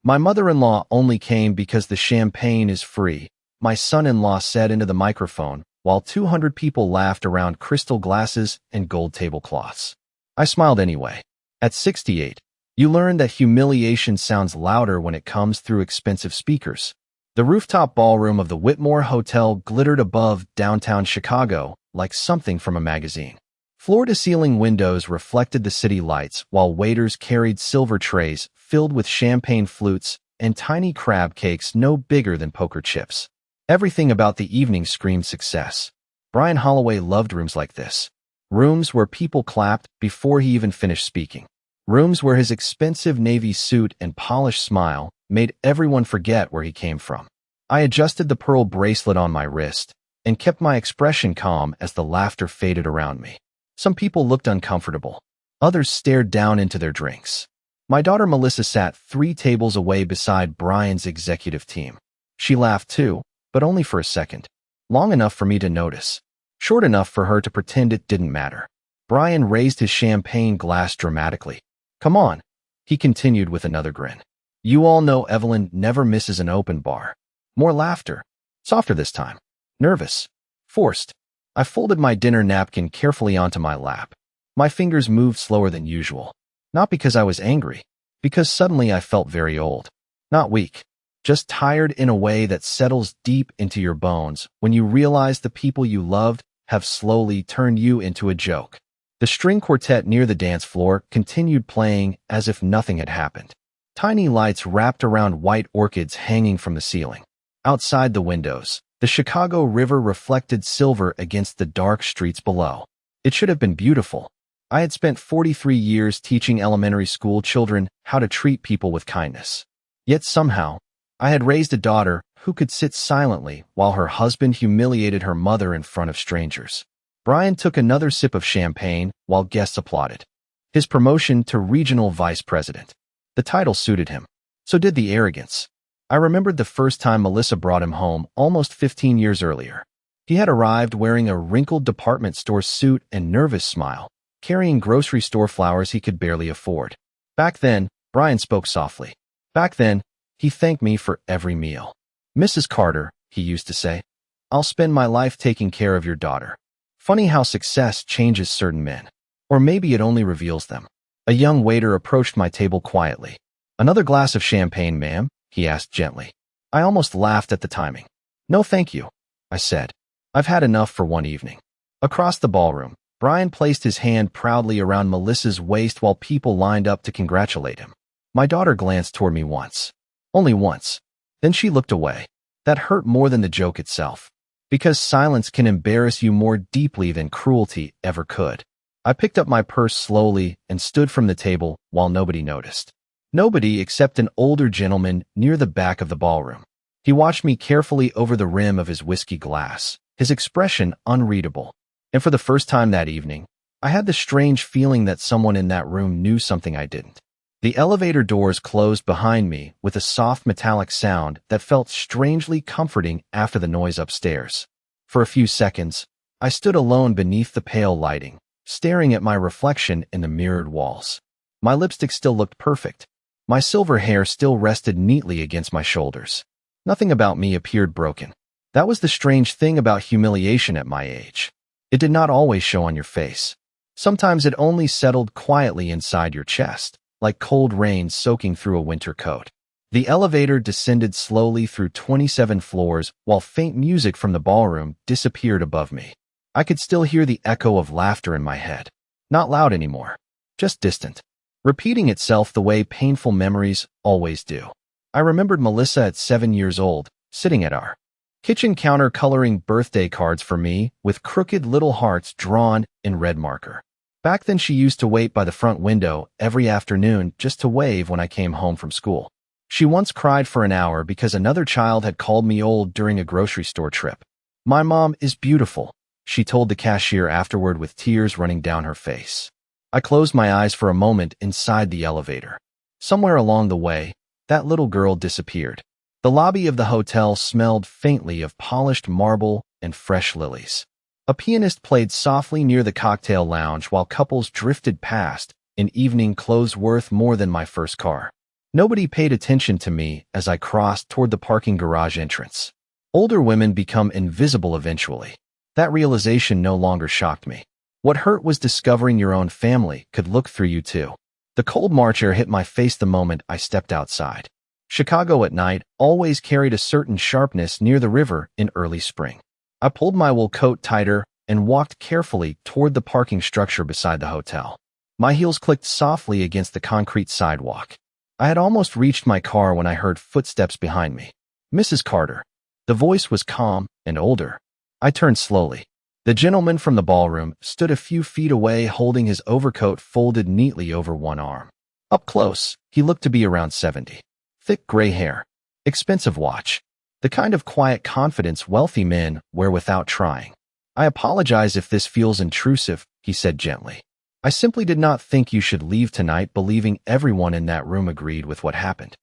My mother-in-law only came because the champagne is free, my son-in-law said into the microphone, while 200 people laughed around crystal glasses and gold tablecloths. I smiled anyway. At 68, you learn that humiliation sounds louder when it comes through expensive speakers. The rooftop ballroom of the Whitmore Hotel glittered above downtown Chicago like something from a magazine. Floor-to-ceiling windows reflected the city lights, while waiters carried silver trays filled with champagne flutes and tiny crab cakes no bigger than poker chips. Everything about the evening screamed success. Brian Holloway loved rooms like this. Rooms where people clapped before he even finished speaking. Rooms where his expensive navy suit and polished smile made everyone forget where he came from. I adjusted the pearl bracelet on my wrist and kept my expression calm as the laughter faded around me. Some people looked uncomfortable. Others stared down into their drinks. My daughter Melissa sat 3 tables away beside Brian's executive team. She laughed too, but only for a second. Long enough for me to notice. Short enough for her to pretend it didn't matter. Brian raised his champagne glass dramatically. Come on, he continued with another grin. You all know Evelyn never misses an open bar. More laughter. Softer this time. Nervous. Forced. I folded my dinner napkin carefully onto my lap. My fingers moved slower than usual. Not because I was angry, because suddenly I felt very old. Not weak. Just tired in a way that settles deep into your bones when you realize the people you loved have slowly turned you into a joke. The string quartet near the dance floor continued playing as if nothing had happened. Tiny lights wrapped around white orchids hanging from the ceiling. Outside the windows, the Chicago River reflected silver against the dark streets below. It should have been beautiful. I had spent 43 years teaching elementary school children how to treat people with kindness. Yet somehow, I had raised a daughter who could sit silently while her husband humiliated her mother in front of strangers. Brian took another sip of champagne while guests applauded. His promotion to regional vice president. The title suited him. So did the arrogance. I remembered the first time Melissa brought him home almost 15 years earlier. He had arrived wearing a wrinkled department store suit and nervous smile, carrying grocery store flowers he could barely afford. Back then, Brian spoke softly. Back then, he thanked me for every meal. Mrs. Carter, he used to say, I'll spend my life taking care of your daughter. Funny how success changes certain men. Or maybe it only reveals them. A young waiter approached my table quietly. Another glass of champagne, ma'am? He asked gently. I almost laughed at the timing. No thank you, I said. I've had enough for one evening. Across the ballroom, Brian placed his hand proudly around Melissa's waist while people lined up to congratulate him. My daughter glanced toward me once. Only once. Then she looked away. That hurt more than the joke itself. Because silence can embarrass you more deeply than cruelty ever could. I picked up my purse slowly and stood from the table while nobody noticed. Nobody except an older gentleman near the back of the ballroom. He watched me carefully over the rim of his whiskey glass, his expression unreadable. And for the first time that evening, I had the strange feeling that someone in that room knew something I didn't. The elevator doors closed behind me with a soft metallic sound that felt strangely comforting after the noise upstairs. For a few seconds, I stood alone beneath the pale lighting, staring at my reflection in the mirrored walls. My lipstick still looked perfect. My silver hair still rested neatly against my shoulders. Nothing about me appeared broken. That was the strange thing about humiliation at my age. It did not always show on your face. Sometimes it only settled quietly inside your chest, like cold rain soaking through a winter coat. The elevator descended slowly through 27 floors while faint music from the ballroom disappeared above me. I could still hear the echo of laughter in my head. Not loud anymore, just distant, repeating itself the way painful memories always do. I remembered Melissa at 7 years old, sitting at our kitchen counter coloring birthday cards for me with crooked little hearts drawn in red marker. Back then she used to wait by the front window every afternoon just to wave when I came home from school. She once cried for an hour because another child had called me old during a grocery store trip. My mom is beautiful, she told the cashier afterward with tears running down her face. I closed my eyes for a moment inside the elevator. Somewhere along the way, that little girl disappeared. The lobby of the hotel smelled faintly of polished marble and fresh lilies. A pianist played softly near the cocktail lounge while couples drifted past, in evening clothes worth more than my first car. Nobody paid attention to me as I crossed toward the parking garage entrance. Older women become invisible eventually. That realization no longer shocked me. What hurt was discovering your own family could look through you too. The cold March air hit my face the moment I stepped outside. Chicago at night always carried a certain sharpness near the river in early spring. I pulled my wool coat tighter and walked carefully toward the parking structure beside the hotel. My heels clicked softly against the concrete sidewalk. I had almost reached my car when I heard footsteps behind me. Mrs. Carter. The voice was calm and older. I turned slowly. The gentleman from the ballroom stood a few feet away holding his overcoat folded neatly over one arm. Up close, he looked to be around 70. Thick gray hair. Expensive watch. The kind of quiet confidence wealthy men wear without trying. I apologize if this feels intrusive, he said gently. I simply did not think you should leave tonight believing everyone in that room agreed with what happened.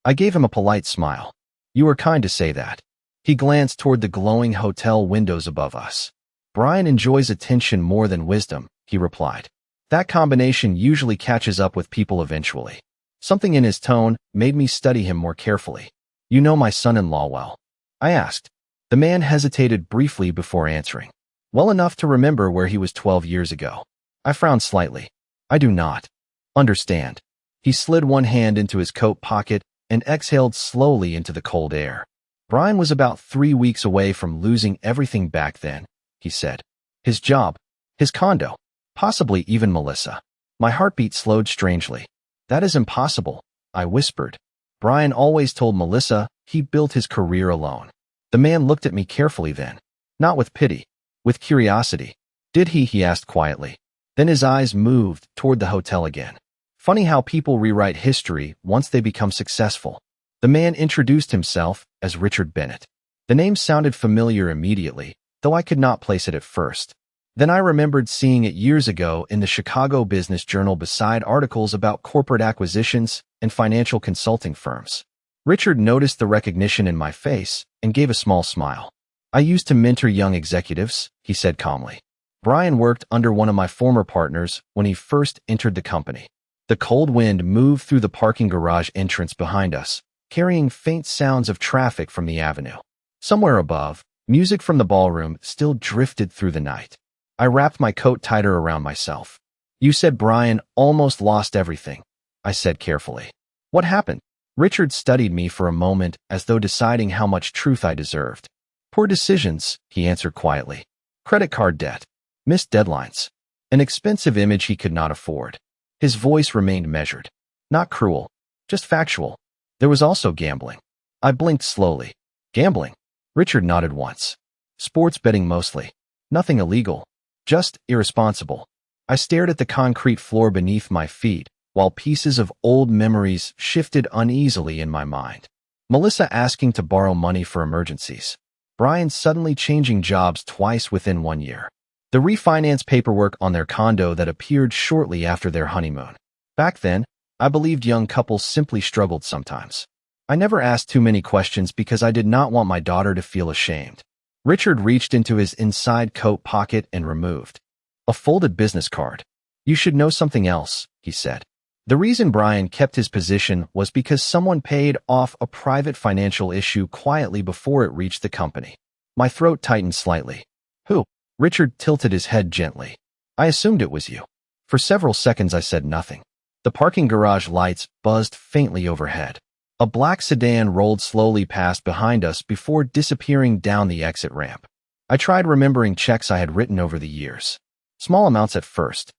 I gave him a polite smile. You were kind to say that. He glanced toward the glowing hotel windows above us. Brian enjoys attention more than wisdom, he replied. That combination usually catches up with people eventually. Something in his tone made me study him more carefully. You know my son-in-law well? I asked. The man hesitated briefly before answering. Well enough to remember where he was 12 years ago. I frowned slightly. I do not understand. He slid one hand into his coat pocket and exhaled slowly into the cold air. Brian was about 3 weeks away from losing everything back then, he said. His job, his condo, possibly even Melissa. My heartbeat slowed strangely. That is impossible, I whispered. Brian always told Melissa he built his career alone. The man looked at me carefully then. Not with pity, with curiosity. Did he asked quietly. Then his eyes moved toward the hotel again. Funny how people rewrite history once they become successful. The man introduced himself as Richard Bennett. The name sounded familiar immediately, though I could not place it at first. Then I remembered seeing it years ago in the Chicago Business Journal beside articles about corporate acquisitions and financial consulting firms. Richard noticed the recognition in my face and gave a small smile. I used to mentor young executives, he said calmly. Brian worked under one of my former partners when he first entered the company. The cold wind moved through the parking garage entrance behind us, carrying faint sounds of traffic from the avenue. Somewhere above, music from the ballroom still drifted through the night. I wrapped my coat tighter around myself. You said Brian almost lost everything, I said carefully. What happened? Richard studied me for a moment as though deciding how much truth I deserved. Poor decisions, he answered quietly. Credit card debt. Missed deadlines. An expensive image he could not afford. His voice remained measured. Not cruel, just factual. There was also gambling. I blinked slowly. Gambling? Richard nodded once. Sports betting mostly. Nothing illegal. Just irresponsible. I stared at the concrete floor beneath my feet, while pieces of old memories shifted uneasily in my mind. Melissa asking to borrow money for emergencies. Brian suddenly changing jobs twice within 1 year. The refinance paperwork on their condo that appeared shortly after their honeymoon. Back then, I believed young couples simply struggled sometimes. I never asked too many questions because I did not want my daughter to feel ashamed. Richard reached into his inside coat pocket and removed a folded business card. You should know something else, he said. The reason Brian kept his position was because someone paid off a private financial issue quietly before it reached the company. My throat tightened slightly. Who? Richard tilted his head gently. I assumed it was you. For several seconds I said nothing. The parking garage lights buzzed faintly overhead. A black sedan rolled slowly past behind us before disappearing down the exit ramp. I tried remembering checks I had written over the years. Small amounts at first.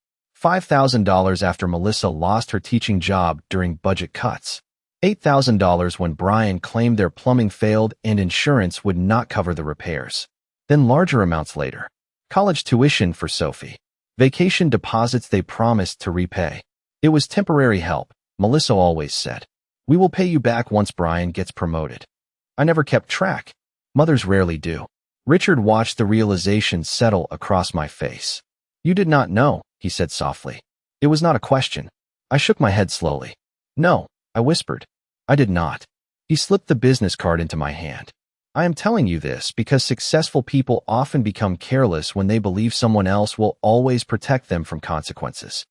$5,000 after Melissa lost her teaching job during budget cuts. $8,000 when Brian claimed their plumbing failed and insurance would not cover the repairs. Then larger amounts later. College tuition for Sophie. Vacation deposits they promised to repay. It was temporary help, Melissa always said. We will pay you back once Brian gets promoted. I never kept track. Mothers rarely do. Richard watched the realization settle across my face. You did not know, he said softly. It was not a question. I shook my head slowly. No, I whispered. I did not. He slipped the business card into my hand. I am telling you this because successful people often become careless when they believe someone else will always protect them from consequences.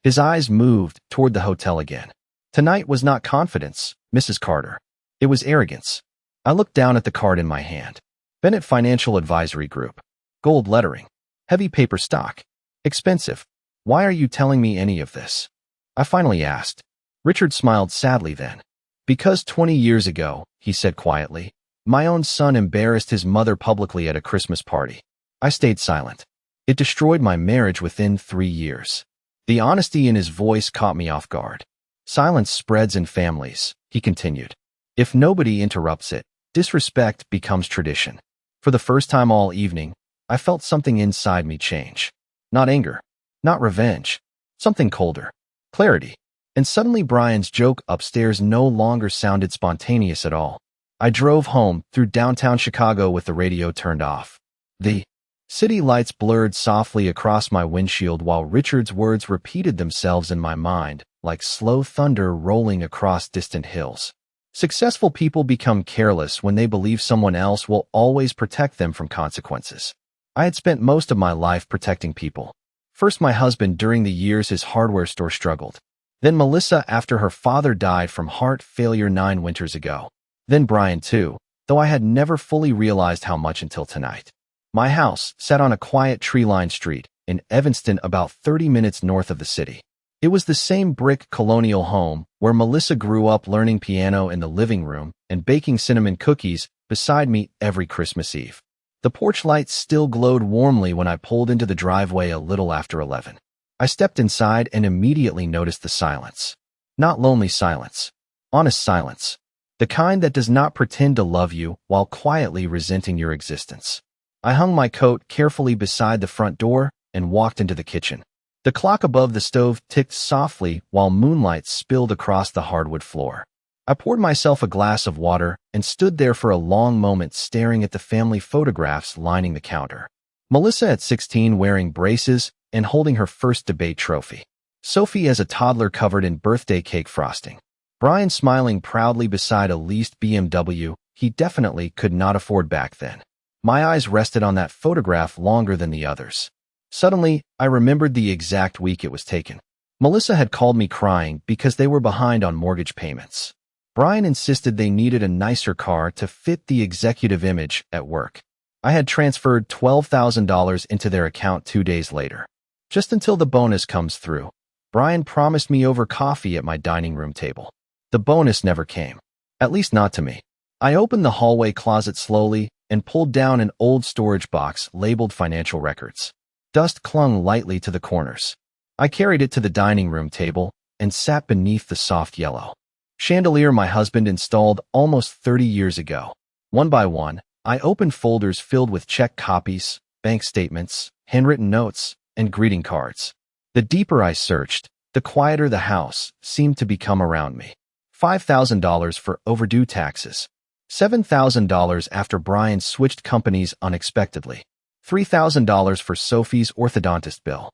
His eyes moved toward the hotel again. Tonight was not confidence, Mrs. Carter. It was arrogance. I looked down at the card in my hand. Bennett Financial Advisory Group. Gold lettering. Heavy paper stock. Expensive. Why are you telling me any of this? I finally asked. Richard smiled sadly then. Because 20 years ago, he said quietly, my own son embarrassed his mother publicly at a Christmas party. I stayed silent. It destroyed my marriage within 3 years. The honesty in his voice caught me off guard. Silence spreads in families, he continued. If nobody interrupts it, disrespect becomes tradition. For the first time all evening, I felt something inside me change. Not anger, not revenge, something colder. Clarity. And suddenly Brian's joke upstairs no longer sounded spontaneous at all. I drove home through downtown Chicago with the radio turned off. The city lights blurred softly across my windshield while Richard's words repeated themselves in my mind, like slow thunder rolling across distant hills. Successful people become careless when they believe someone else will always protect them from consequences. I had spent most of my life protecting people. First my husband during the years his hardware store struggled. Then Melissa after her father died from heart failure 9 winters ago. Then Brian too, though I had never fully realized how much until tonight. My house sat on a quiet tree-lined street in Evanston about 30 minutes north of the city. It was the same brick colonial home where Melissa grew up learning piano in the living room and baking cinnamon cookies beside me every Christmas Eve. The porch lights still glowed warmly when I pulled into the driveway a little after 11. I stepped inside and immediately noticed the silence. Not lonely silence. Honest silence. The kind that does not pretend to love you while quietly resenting your existence. I hung my coat carefully beside the front door and walked into the kitchen. The clock above the stove ticked softly while moonlight spilled across the hardwood floor. I poured myself a glass of water and stood there for a long moment staring at the family photographs lining the counter. Melissa at 16 wearing braces and holding her first debate trophy. Sophie as a toddler covered in birthday cake frosting. Brian smiling proudly beside a leased BMW he definitely could not afford back then. My eyes rested on that photograph longer than the others. Suddenly, I remembered the exact week it was taken. Melissa had called me crying because they were behind on mortgage payments. Brian insisted they needed a nicer car to fit the executive image at work. I had transferred $12,000 into their account 2 days later. Just until the bonus comes through, Brian promised me over coffee at my dining room table. The bonus never came. At least not to me. I opened the hallway closet slowly and pulled down an old storage box labeled financial records. Dust clung lightly to the corners. I carried it to the dining room table and sat beneath the soft yellow chandelier my husband installed almost 30 years ago. One by one, I opened folders filled with check copies, bank statements, handwritten notes, and greeting cards. The deeper I searched, the quieter the house seemed to become around me. $5,000 for overdue taxes. $7,000 after Brian switched companies unexpectedly. $3,000 for Sophie's orthodontist bill.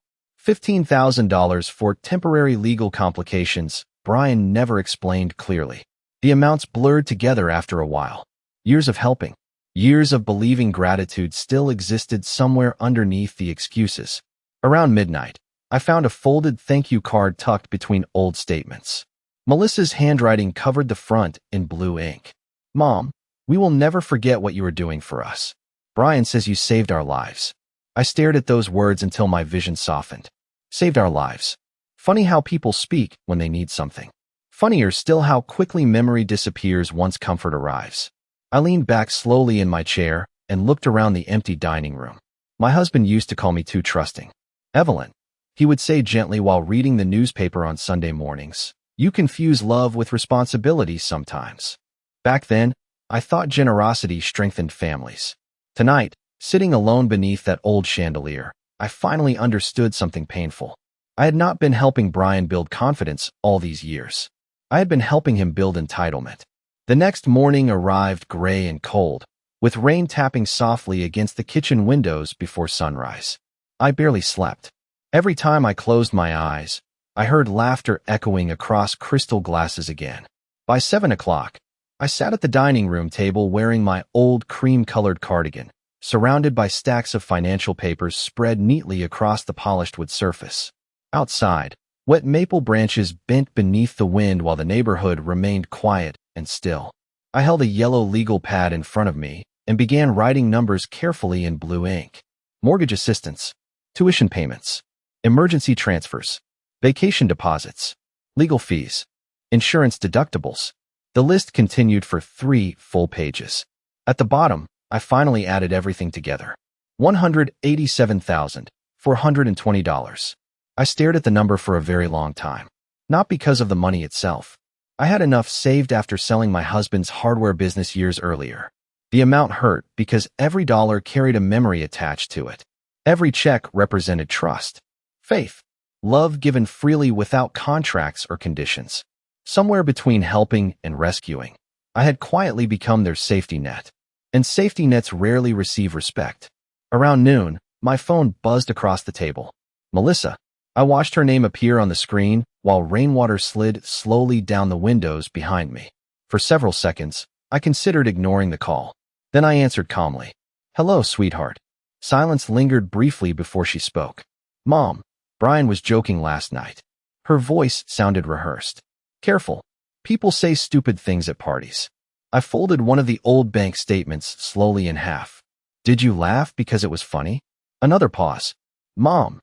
$15,000 for temporary legal complications Brian never explained clearly. The amounts blurred together after a while. Years of helping. Years of believing gratitude still existed somewhere underneath the excuses. Around midnight, I found a folded thank you card tucked between old statements. Melissa's handwriting covered the front in blue ink. Mom, we will never forget what you are doing for us. Brian says you saved our lives. I stared at those words until my vision softened. Saved our lives. Funny how people speak when they need something. Funnier still how quickly memory disappears once comfort arrives. I leaned back slowly in my chair and looked around the empty dining room. My husband used to call me too trusting. Evelyn, he would say gently while reading the newspaper on Sunday mornings, you confuse love with responsibility sometimes. Back then, I thought generosity strengthened families. Tonight, sitting alone beneath that old chandelier, I finally understood something painful. I had not been helping Brian build confidence all these years. I had been helping him build entitlement. The next morning arrived gray and cold, with rain tapping softly against the kitchen windows before sunrise. I barely slept. Every time I closed my eyes, I heard laughter echoing across crystal glasses again. By 7 o'clock, I sat at the dining room table wearing my old cream-colored cardigan, surrounded by stacks of financial papers spread neatly across the polished wood surface. Outside, Wet maple branches bent beneath the wind while the neighborhood remained quiet and still. I held a yellow legal pad in front of me and began writing numbers carefully in blue ink. Mortgage assistance, tuition payments, emergency transfers, vacation deposits, legal fees, insurance deductibles. The list continued for 3 full pages. At the bottom, I finally added everything together. $187,420. I stared at the number for a very long time. Not because of the money itself. I had enough saved after selling my husband's hardware business years earlier. The amount hurt because every dollar carried a memory attached to it. Every check represented trust, faith, love given freely without contracts or conditions. Somewhere between helping and rescuing, I had quietly become their safety net. And safety nets rarely receive respect. Around noon, my phone buzzed across the table. Melissa. I watched her name appear on the screen while rainwater slid slowly down the windows behind me. For several seconds, I considered ignoring the call. Then I answered calmly. Hello, sweetheart. Silence lingered briefly before she spoke. Mom, Brian was joking last night. Her voice sounded rehearsed. Careful. People say stupid things at parties. I folded one of the old bank statements slowly in half. Did you laugh because it was funny? Another pause. Mom.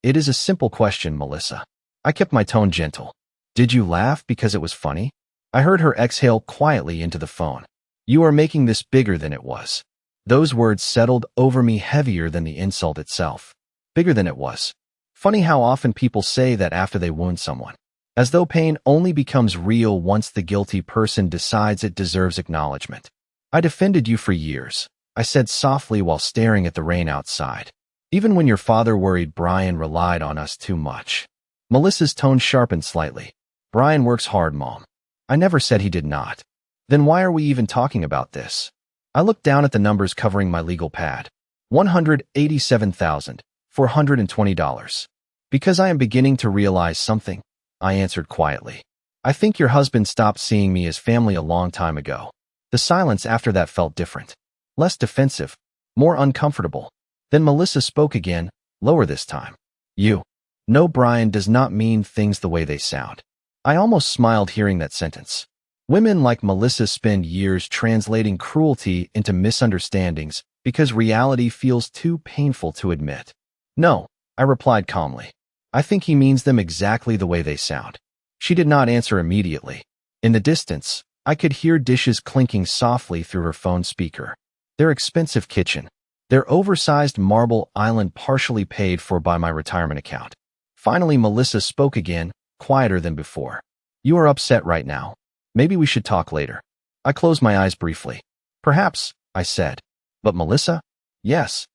It is a simple question, Melissa. I kept my tone gentle. Did you laugh because it was funny? I heard her exhale quietly into the phone. You are making this bigger than it was. Those words settled over me heavier than the insult itself. Bigger than it was. Funny how often people say that after they wound someone. As though pain only becomes real once the guilty person decides it deserves acknowledgement. I defended you for years, I said softly while staring at the rain outside. Even when your father worried Brian relied on us too much. Melissa's tone sharpened slightly. Brian works hard, Mom. I never said he did not. Then why are we even talking about this? I looked down at the numbers covering my legal pad. $187,420. Because I am beginning to realize something, I answered quietly. I think your husband stopped seeing me as family a long time ago. The silence after that felt different. Less defensive, more uncomfortable. Then Melissa spoke again, lower this time. You. No, Brian does not mean things the way they sound. I almost smiled hearing that sentence. Women like Melissa spend years translating cruelty into misunderstandings because reality feels too painful to admit. No, I replied calmly. I think he means them exactly the way they sound. She did not answer immediately. In the distance, I could hear dishes clinking softly through her phone speaker. Their expensive kitchen. Their oversized marble island partially paid for by my retirement account. Finally, Melissa spoke again, quieter than before. You are upset right now. Maybe we should talk later. I closed my eyes briefly. Perhaps, I said. But Melissa? Yes.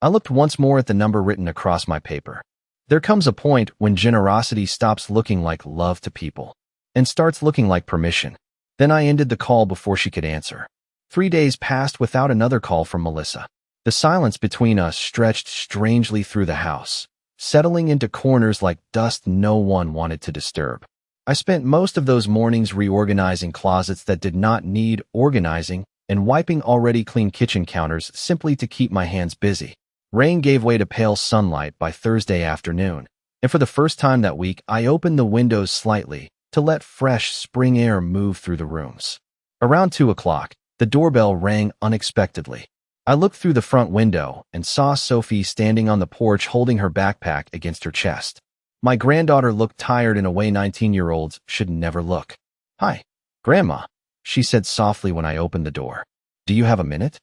I looked once more at the number written across my paper. There comes a point when generosity stops looking like love to people and starts looking like permission. Then I ended the call before she could answer. 3 days passed without another call from Melissa. The silence between us stretched strangely through the house, settling into corners like dust no one wanted to disturb. I spent most of those mornings reorganizing closets that did not need organizing and wiping already clean kitchen counters simply to keep my hands busy. Rain gave way to pale sunlight by Thursday afternoon, and for the first time that week, I opened the windows slightly to let fresh spring air move through the rooms. Around 2 o'clock, the doorbell rang unexpectedly. I looked through the front window and saw Sophie standing on the porch holding her backpack against her chest. My granddaughter looked tired in a way 19-year-olds should never look. Hi, Grandma, she said softly when I opened the door. Do you have a minute?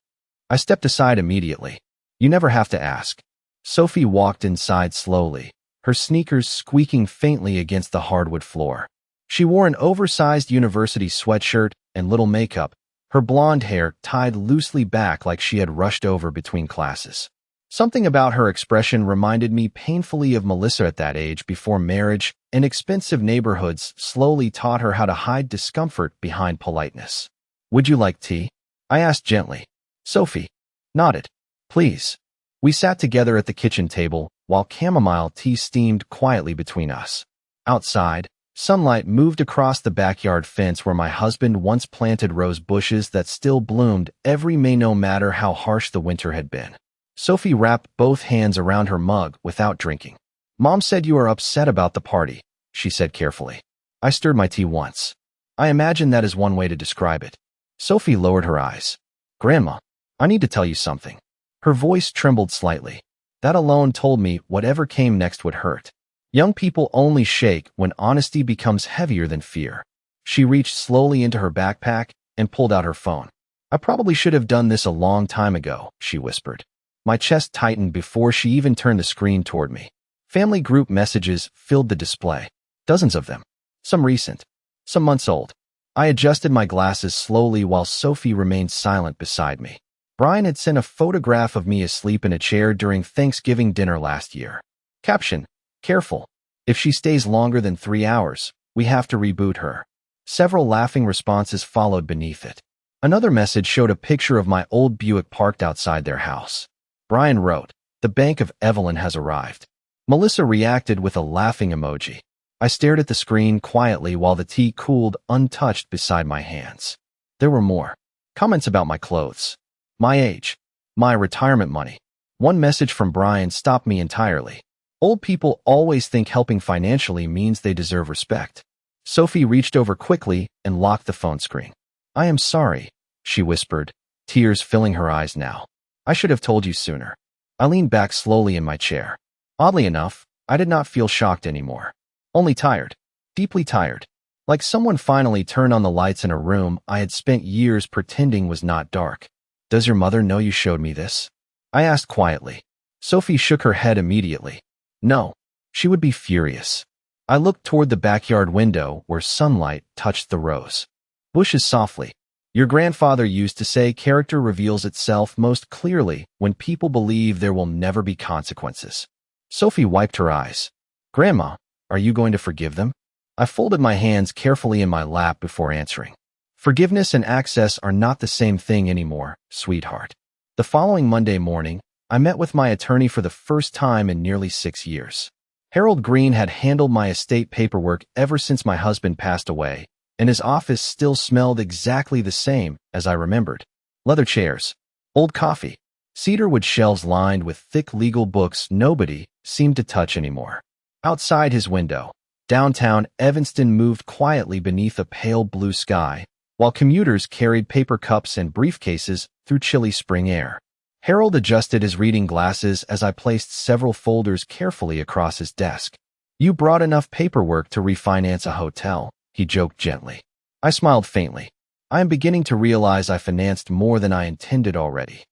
I stepped aside immediately. You never have to ask. Sophie walked inside slowly, her sneakers squeaking faintly against the hardwood floor. She wore an oversized university sweatshirt and little makeup, her blonde hair tied loosely back like she had rushed over between classes. Something about her expression reminded me painfully of Melissa at that age before marriage, and expensive neighborhoods slowly taught her how to hide discomfort behind politeness. Would you like tea? I asked gently. Sophie nodded. Please. We sat together at the kitchen table while chamomile tea steamed quietly between us. Outside, sunlight moved across the backyard fence where my husband once planted rose bushes that still bloomed every May no matter how harsh the winter had been. Sophie wrapped both hands around her mug without drinking. Mom said you are upset about the party, she said carefully. I stirred my tea once. I imagine that is one way to describe it. Sophie lowered her eyes. Grandma, I need to tell you something. Her voice trembled slightly. That alone told me whatever came next would hurt. Young people only shake when honesty becomes heavier than fear. She reached slowly into her backpack and pulled out her phone. I probably should have done this a long time ago, she whispered. My chest tightened before she even turned the screen toward me. Family group messages filled the display. Dozens of them. Some recent. Some months old. I adjusted my glasses slowly while Sophie remained silent beside me. Brian had sent a photograph of me asleep in a chair during Thanksgiving dinner last year. Caption: Careful. If she stays longer than 3 hours, we have to reboot her. Several laughing responses followed beneath it. Another message showed a picture of my old Buick parked outside their house. Brian wrote, "The bank of Evelyn has arrived." Melissa reacted with a laughing emoji. I stared at the screen quietly while the tea cooled untouched beside my hands. There were more. Comments about my clothes, my age, my retirement money. One message from Brian stopped me entirely. Old people always think helping financially means they deserve respect. Sophie reached over quickly and locked the phone screen. I am sorry, she whispered, tears filling her eyes now. I should have told you sooner. I leaned back slowly in my chair. Oddly enough, I did not feel shocked anymore. Only tired. Deeply tired. Like someone finally turned on the lights in a room I had spent years pretending was not dark. Does your mother know you showed me this? I asked quietly. Sophie shook her head immediately. No. She would be furious. I looked toward the backyard window where sunlight touched the rose bushes softly. Your grandfather used to say character reveals itself most clearly when people believe there will never be consequences. Sophie wiped her eyes. Grandma, are you going to forgive them? I folded my hands carefully in my lap before answering. Forgiveness and access are not the same thing anymore, sweetheart. The following Monday morning, I met with my attorney for the first time in nearly 6 years. Harold Green had handled my estate paperwork ever since my husband passed away, and his office still smelled exactly the same as I remembered. Leather chairs, old coffee, cedarwood shelves lined with thick legal books nobody seemed to touch anymore. Outside his window, downtown Evanston moved quietly beneath a pale blue sky, while commuters carried paper cups and briefcases through chilly spring air. Harold adjusted his reading glasses as I placed several folders carefully across his desk. You brought enough paperwork to refinance a hotel, he joked gently. I smiled faintly. I am beginning to realize I financed more than I intended already.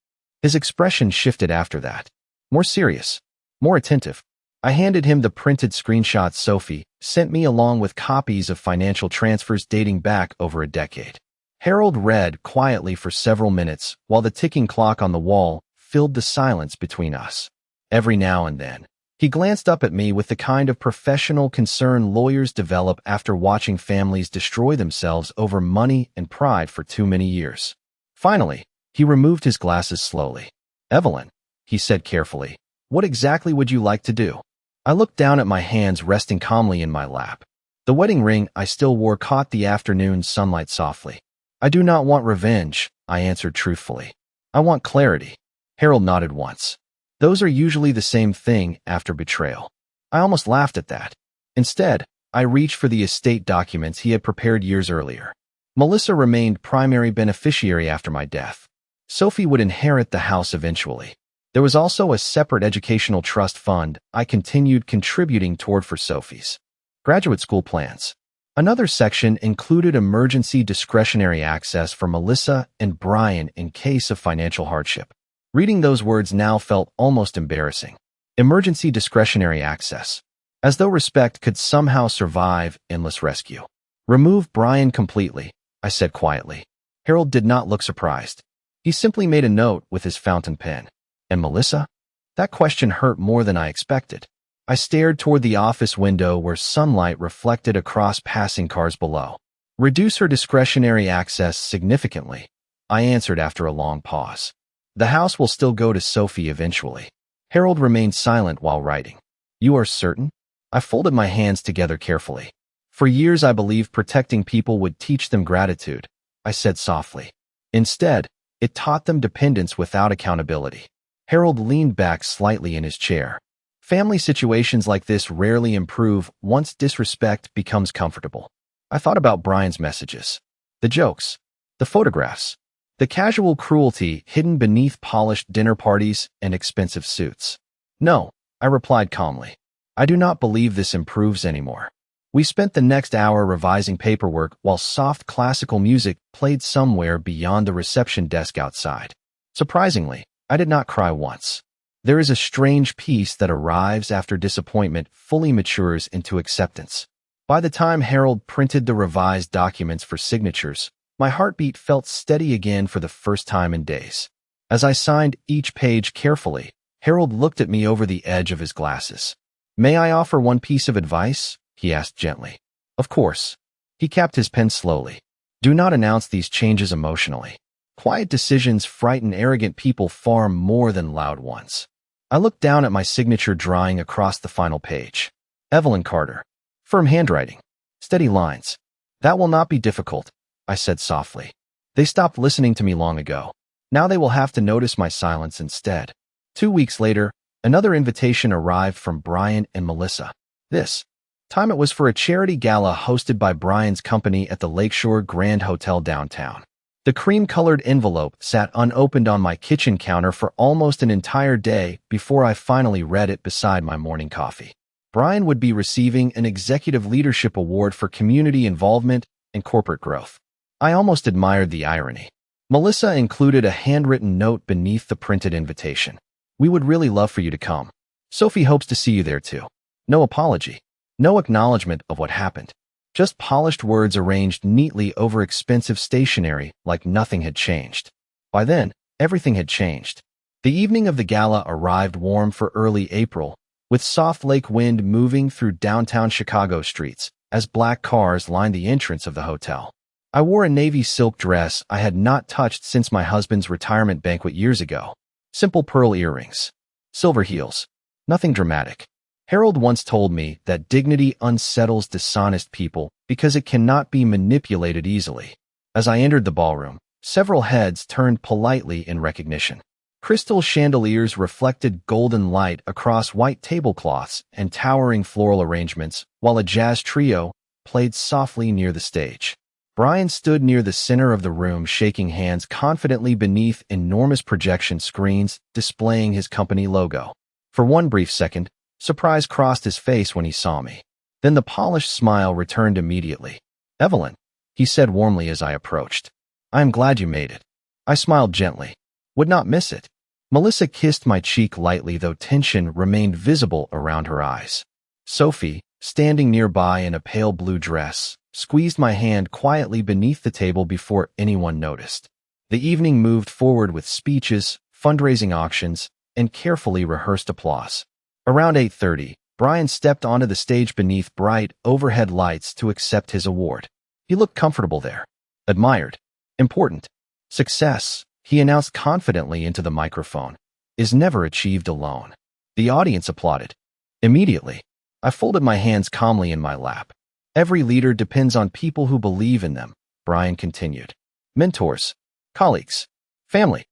His expression shifted after that. More serious. More attentive. I handed him the printed screenshots Sophie sent me along with copies of financial transfers dating back over a decade. Harold read quietly for several minutes while the ticking clock on the wall filled the silence between us. Every now and then, he glanced up at me with the kind of professional concern lawyers develop after watching families destroy themselves over money and pride for too many years. Finally, he removed his glasses slowly. Evelyn, he said carefully, what exactly would you like to do? I looked down at my hands resting calmly in my lap. The wedding ring I still wore caught the afternoon sunlight softly. I do not want revenge, I answered truthfully. I want clarity. Harold nodded once. Those are usually the same thing after betrayal. I almost laughed at that. Instead, I reached for the estate documents he had prepared years earlier. Melissa remained primary beneficiary after my death. Sophie would inherit the house eventually. There was also a separate educational trust fund I continued contributing toward for Sophie's graduate school plans. Another section included emergency discretionary access for Melissa and Brian in case of financial hardship. Reading those words now felt almost embarrassing. Emergency discretionary access. As though respect could somehow survive endless rescue. Remove Brian completely, I said quietly. Harold did not look surprised. He simply made a note with his fountain pen. And Melissa? That question hurt more than I expected. I stared toward the office window where sunlight reflected across passing cars below. Reduce her discretionary access significantly, I answered after a long pause. The house will still go to Sophie eventually. Harold remained silent while writing. You are certain? I folded my hands together carefully. For years I believed protecting people would teach them gratitude, I said softly. Instead, it taught them dependence without accountability. Harold leaned back slightly in his chair. Family situations like this rarely improve once disrespect becomes comfortable. I thought about Brian's messages, the jokes, the photographs, the casual cruelty hidden beneath polished dinner parties and expensive suits. No, I replied calmly. I do not believe this improves anymore. We spent the next hour revising paperwork while soft classical music played somewhere beyond the reception desk outside. Surprisingly, I did not cry once. There is a strange peace that arrives after disappointment fully matures into acceptance. By the time Harold printed the revised documents for signatures, my heartbeat felt steady again for the first time in days. As I signed each page carefully, Harold looked at me over the edge of his glasses. "May I offer one piece of advice?" he asked gently. "Of course." He capped his pen slowly. "Do not announce these changes emotionally. Quiet decisions frighten arrogant people far more than loud ones." I looked down at my signature drawing across the final page. Evelyn Carter. Firm handwriting. Steady lines. "That will not be difficult," I said softly. "They stopped listening to me long ago. Now they will have to notice my silence instead." 2 weeks later, another invitation arrived from Brian and Melissa. This time it was for a charity gala hosted by Brian's company at the Lakeshore Grand Hotel downtown. The cream-colored envelope sat unopened on my kitchen counter for almost an entire day before I finally read it beside my morning coffee. Brian would be receiving an Executive Leadership Award for community involvement and corporate growth. I almost admired the irony. Melissa included a handwritten note beneath the printed invitation. "We would really love for you to come. Sophie hopes to see you there too." No apology. No acknowledgement of what happened. Just polished words arranged neatly over expensive stationery like nothing had changed. By then, everything had changed. The evening of the gala arrived warm for early April, with soft lake wind moving through downtown Chicago streets as black cars lined the entrance of the hotel. I wore a navy silk dress I had not touched since my husband's retirement banquet years ago. Simple pearl earrings. Silver heels. Nothing dramatic. Harold once told me that dignity unsettles dishonest people because it cannot be manipulated easily. As I entered the ballroom, several heads turned politely in recognition. Crystal chandeliers reflected golden light across white tablecloths and towering floral arrangements, while a jazz trio played softly near the stage. Brian stood near the center of the room, shaking hands confidently beneath enormous projection screens displaying his company logo. For one brief second, surprise crossed his face when he saw me. Then the polished smile returned immediately. "Evelyn," he said warmly as I approached. "I am glad you made it." I smiled gently. "Would not miss it." Melissa kissed my cheek lightly, though tension remained visible around her eyes. Sophie, standing nearby in a pale blue dress, squeezed my hand quietly beneath the table before anyone noticed. The evening moved forward with speeches, fundraising auctions, and carefully rehearsed applause. Around 8:30, Brian stepped onto the stage beneath bright overhead lights to accept his award. He looked comfortable there. Admired. Important. Success, he announced confidently into the microphone, is never achieved alone. The audience applauded. Immediately, I folded my hands calmly in my lap. "Every leader depends on people who believe in them," Brian continued. "Mentors, colleagues, family.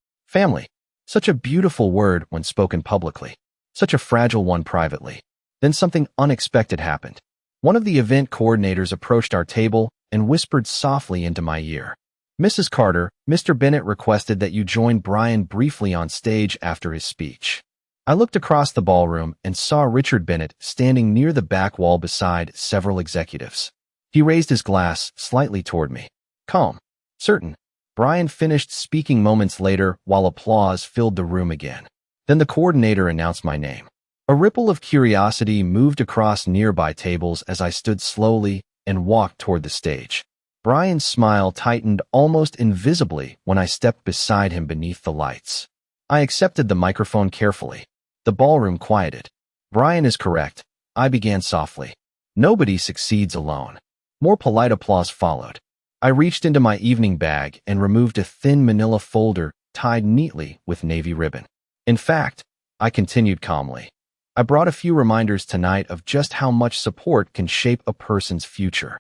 Such a beautiful word when spoken publicly. Such a fragile one privately." Then something unexpected happened. One of the event coordinators approached our table and whispered softly into my ear. "Mrs. Carter, Mr. Bennett requested that you join Brian briefly on stage after his speech." I looked across the ballroom and saw Richard Bennett standing near the back wall beside several executives. He raised his glass slightly toward me. "Calm. Certain." Brian finished speaking moments later while applause filled the room again. Then the coordinator announced my name. A ripple of curiosity moved across nearby tables as I stood slowly and walked toward the stage. Brian's smile tightened almost invisibly when I stepped beside him beneath the lights. I accepted the microphone carefully. The ballroom quieted. "Brian is correct," I began softly. "Nobody succeeds alone." More polite applause followed. I reached into my evening bag and removed a thin manila folder tied neatly with navy ribbon. "In fact," I continued calmly, "I brought a few reminders tonight of just how much support can shape a person's future."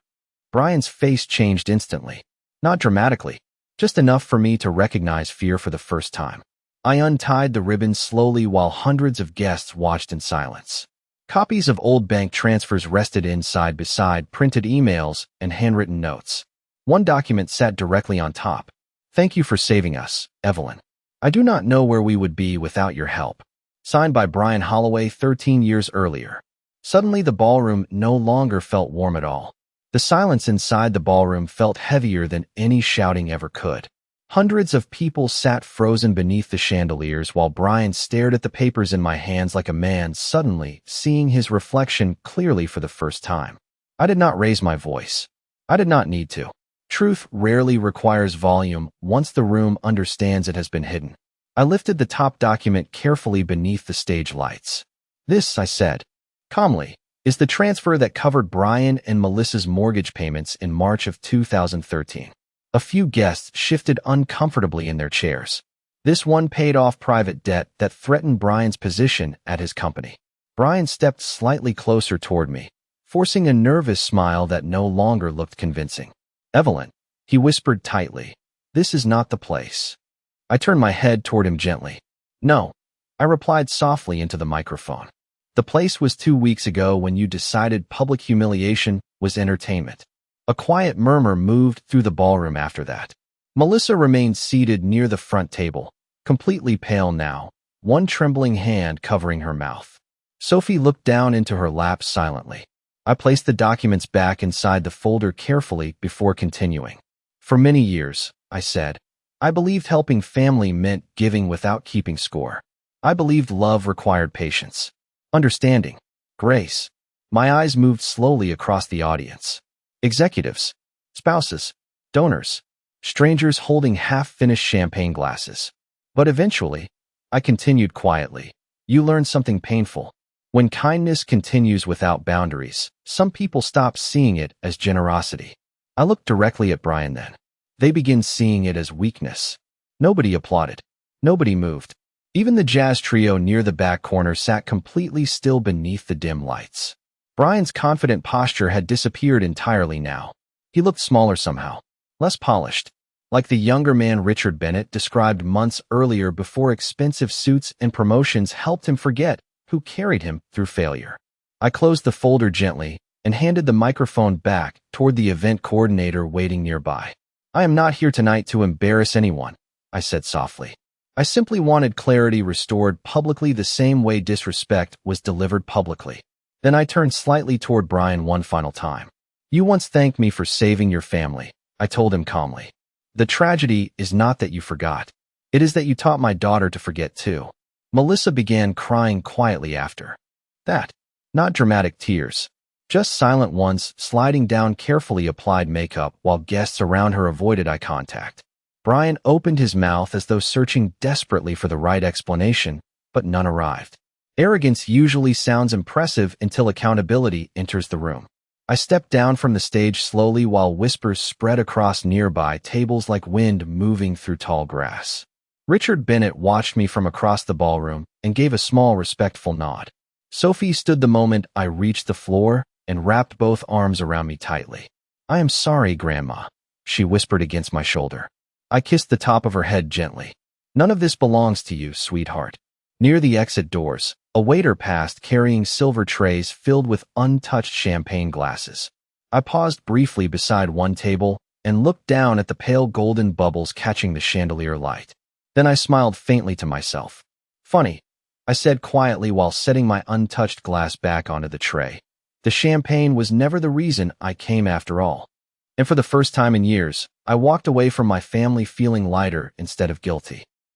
Brian's face changed instantly. Not dramatically, just enough for me to recognize fear for the first time. I untied the ribbon slowly while hundreds of guests watched in silence. Copies of old bank transfers rested inside beside printed emails and handwritten notes. One document sat directly on top. Thank you for saving us, Evelyn. I do not know where we would be without your help. Signed by Brian Holloway 13 years earlier. Suddenly the ballroom no longer felt warm at all. The silence inside the ballroom felt heavier than any shouting ever could. Hundreds of people sat frozen beneath the chandeliers while Brian stared at the papers in my hands like a man suddenly seeing his reflection clearly for the first time. I did not raise my voice. I did not need to. Truth rarely requires volume once the room understands it has been hidden. I lifted the top document carefully beneath the stage lights. This, I said, calmly, is the transfer that covered Brian and Melissa's mortgage payments in March of 2013. A few guests shifted uncomfortably in their chairs. This one paid off private debt that threatened Brian's position at his company. Brian stepped slightly closer toward me, forcing a nervous smile that no longer looked convincing. Evelyn, he whispered tightly, this is not the place. I turned my head toward him gently. No, I replied softly into the microphone. The place was 2 weeks ago when you decided public humiliation was entertainment. A quiet murmur moved through the ballroom after that. Melissa remained seated near the front table, completely pale now, one trembling hand covering her mouth. Sophie looked down into her lap silently. I placed the documents back inside the folder carefully before continuing. For many years, I said, I believed helping family meant giving without keeping score. I believed love required patience, understanding, grace. My eyes moved slowly across the audience. Executives, spouses, donors, strangers holding half-finished champagne glasses. But eventually, I continued quietly, you learn something painful. When kindness continues without boundaries, some people stop seeing it as generosity. I looked directly at Brian then. They begin seeing it as weakness. Nobody applauded. Nobody moved. Even the jazz trio near the back corner sat completely still beneath the dim lights. Brian's confident posture had disappeared entirely now. He looked smaller somehow, less polished, like the younger man Richard Bennett described months earlier before expensive suits and promotions helped him forget who carried him through failure. I closed the folder gently and handed the microphone back toward the event coordinator waiting nearby. I am not here tonight to embarrass anyone, I said softly. I simply wanted clarity restored publicly the same way disrespect was delivered publicly. Then I turned slightly toward Brian one final time. You once thanked me for saving your family, I told him calmly. The tragedy is not that you forgot. It is that you taught my daughter to forget too. Melissa began crying quietly after that. Not dramatic tears, just silent ones sliding down carefully applied makeup while guests around her avoided eye contact. Brian opened his mouth as though searching desperately for the right explanation, but none arrived. Arrogance usually sounds impressive until accountability enters the room. I stepped down from the stage slowly while whispers spread across nearby tables like wind moving through tall grass. Richard Bennett watched me from across the ballroom and gave a small respectful nod. Sophie stood the moment I reached the floor and wrapped both arms around me tightly. I am sorry, Grandma, she whispered against my shoulder. I kissed the top of her head gently. None of this belongs to you, sweetheart. Near the exit doors, a waiter passed carrying silver trays filled with untouched champagne glasses. I paused briefly beside one table and looked down at the pale golden bubbles catching the chandelier light. Then I smiled faintly to myself. Funny, I said quietly while setting my untouched glass back onto the tray. The champagne was never the reason I came after all. And for the first time in years, I walked away from my family feeling lighter instead of guilty.